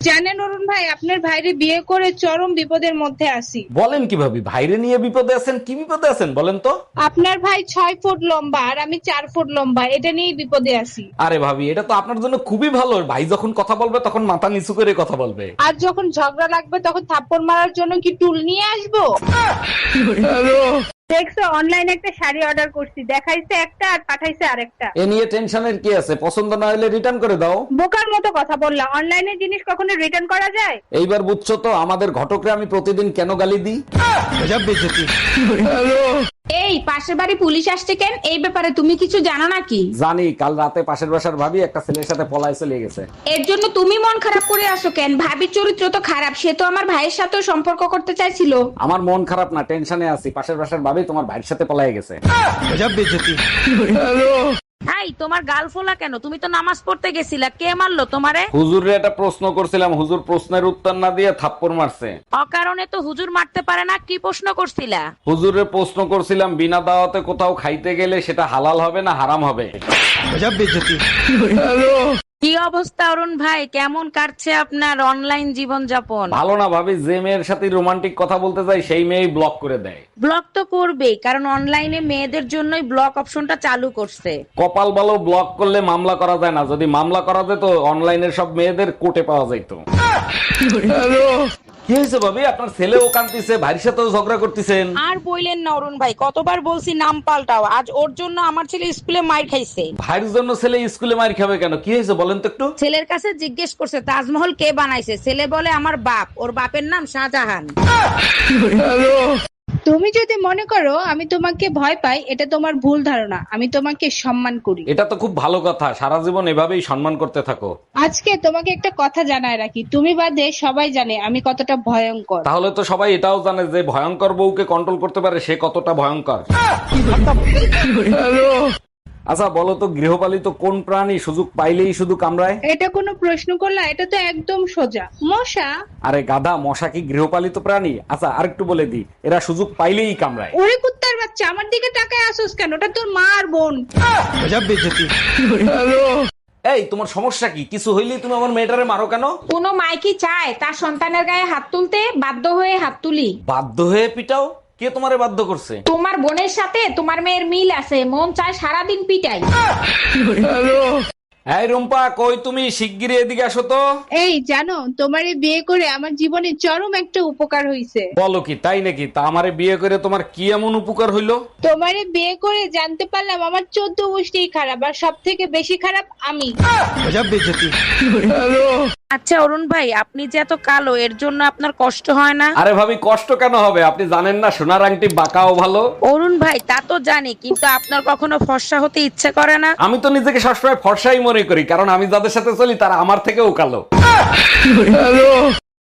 জানেন অরুণ ভাই, আপনার ভাইরে বিয়ে করে চরম বিপদের মধ্যে আছি। বলেন কি ভাবি, ভাইরে নিয়ে বিপদে আছেন? কি বিপদে আছেন বলেন তো? আপনার ভাই 6 ফুট লম্বা আর আমি 4 ফুট লম্বা, এটা নিয়েই বিপদে আছি। আরে ভাবি, এটা তো আপনার জন্য খুবই ভালো। ভাই যখন কথা বলবে তখন মাথা নিচু করে কথা বলবে। আর যখন ঝগড়া লাগবে তখন থাপ্পড় মারার জন্য কি টুল নিয়ে আসবো? দেখছো, অনলাইনে একটা শাড়ি অর্ডার করছি, দেখাইছে একটা আর পাঠাইছে আরেকটা। এ নিয়ে টেনশনের কি আছে? পছন্দ না হলে রিটার্ন করে দাও। বোকার মতো কথা বললা, অনলাইনে জিনিস কখনো রিটার্ন করা যায়? এইবার বুঝছো তো আমাদের ঘটকরে আমি প্রতিদিন কেন গালি দিই। এই পাশের বাড়ি পুলিশ আসছে কেন? এই ব্যাপারে তুমি কিছু জানো নাকি? জানি, কাল রাতে পাশের বাসার ভাবি একটা ছেলের সাথে পলায় চলে গেছে। এর জন্য তুমি মন খারাপ করে আসো কেন? ভাবির চরিত্র তো খারাপ, সে তো আমার ভাইয়ের সাথেও সম্পর্ক করতে চাইছিল। আমার মন খারাপ না, টেনশনে আছি। পাশের বাসার ভাবি তোমার ভাইয়ের সাথে পলায় গেছে। এই তোমার গাল ফোলা কেন? তুমি তো নামাজ পড়তে গেছিলা, কে মারলো তোমারে? হুজুরে একটা প্রশ্ন করছিলাম, হুজুর প্রশ্নের উত্তর না দিয়ে থাপ্পড় মারছে। অকারণে তো হুজুর মারতে পারে না। কি প্রশ্ন করছিলা? হুজুরে প্রশ্ন করছিলাম, বিনা দাওয়াতে কোথাও খাইতে গেলে সেটা হালাল হবে না হারাম হবে? কি অবস্থা অরুণ ভাই, কেমন কাটছে আপনার অনলাইন জীবন যাপন? ভালো না ভাবি, যে মেয়ের সাথে রোমান্টিক কথা বলতে যাই সেই মেয়েই ব্লক করে দেয়। ব্লক তো করবেই, কারণ অনলাইনে মেয়েদের জন্যই ব্লক অপশনটা চালু করছে। কপাল বলো, ব্লক করলে মামলা করা যায় না। যদি মামলা করা যেত, অনলাইনের সব মেয়েদের কোর্টে পাওয়া যাইতো। কি হয়েছে ভাবি, আপনার ছেলেও কাঁদতেছে, ভাইয়ের সাথেও ঝগড়া করতেছেন? আর বইলেন না অরুণ ভাই, কতবার বলছি নাম পাল্টাও। আজ ওর জন্য আমার ছেলে স্কুলে মার খাইছে। ভাইয়ের জন্য ছেলে স্কুলে মার খাবে কেন? কি হয়েছে বলেন তো একটু। ছেলের কাছে জিজ্ঞেস করছে তাজমহল কে বানাইছে, ছেলে বলে আমার বাপ। ওর বাপের নাম শাহজাহান। তুমি যদি মনে করো আমি তোমাকে ভয় পাই, এটা তোমার ভুল ধারণা। আমি তোমাকে সম্মান করি। এটা তো খুব ভালো কথা, সারা জীবন এভাবেই সম্মান করতে থাকো। আজকে তোমাকে একটা কথা জানায় রাখি, তুমি বাদে সবাই জানে আমি কতটা ভয়ঙ্কর। তাহলে তো সবাই এটাও জানে যে ভয়ঙ্কর বউকে কন্ট্রোল করতে পারে সে কতটা ভয়ঙ্কর। আচ্ছা বলো তো, গৃহপালিত কোন প্রাণী সুযোগ পাইলেই শুধু কামড়ায়? এটা কোনো প্রশ্ন করলা? এটা তো একদম সোজা, মশা। আরে গাধা, মশা কি গৃহপালিত প্রাণী? আচ্ছা আরেকটু বলে দি, এরা সুযোগ পাইলেই কামড়ায়। ওরে কুত্তার বাচ্চা, আমার দিকে তাকায় আসোস কেন? ওটা তোর মা আর বোন। এই তোমার সমস্যা কি? কিছু হইলেই তুমি আমার মেয়েটারে মারো কেন? কোনো মাইকি চায় তার সন্তানের গায়ে হাত তুলতে? বাধ্য হয়ে হাত তুলি। বাধ্য হয়ে পিটাও? কে তোমারে বাধ্য করছে? তোমার বোনের সাথে তোমার মেয়ের মিল আছে, মন চায় সারাদিন পিটাই। এই রুম্পা, কই তুমি? শিগগিরই এদিকে আসো তো। এই জানো, তোমারে বিয়ে করে আমার জীবনে চরম একটা উপকার হইছে। বলো কি, তাই নাকি? তা আমারে বিয়ে করে তোমার কি এমন উপকার হইলো? তোমারে বিয়ে করে জানতে পারলাম আমার 14 গোষ্ঠী খারাপ, আর সব থেকে বেশি খারাপ আমি। আচ্ছা অরুণ ভাই, আপনি যে এত কালো, এর জন্য আপনার কষ্ট হয় না? আরে ভাবি, কষ্ট কেন হবে? আপনি জানেন না সোনার আংটি বাঁকাও ভালো? অরুণ ভাই তা তো জানি, কিন্তু আপনার কখনো ফর্সা হতে ইচ্ছে করে না? আমি তো নিজেকে সবসময় ফর্সাই মনে করি, কারণ আমি যাদের সাথে চলি তারা আমার থেকেও কালো।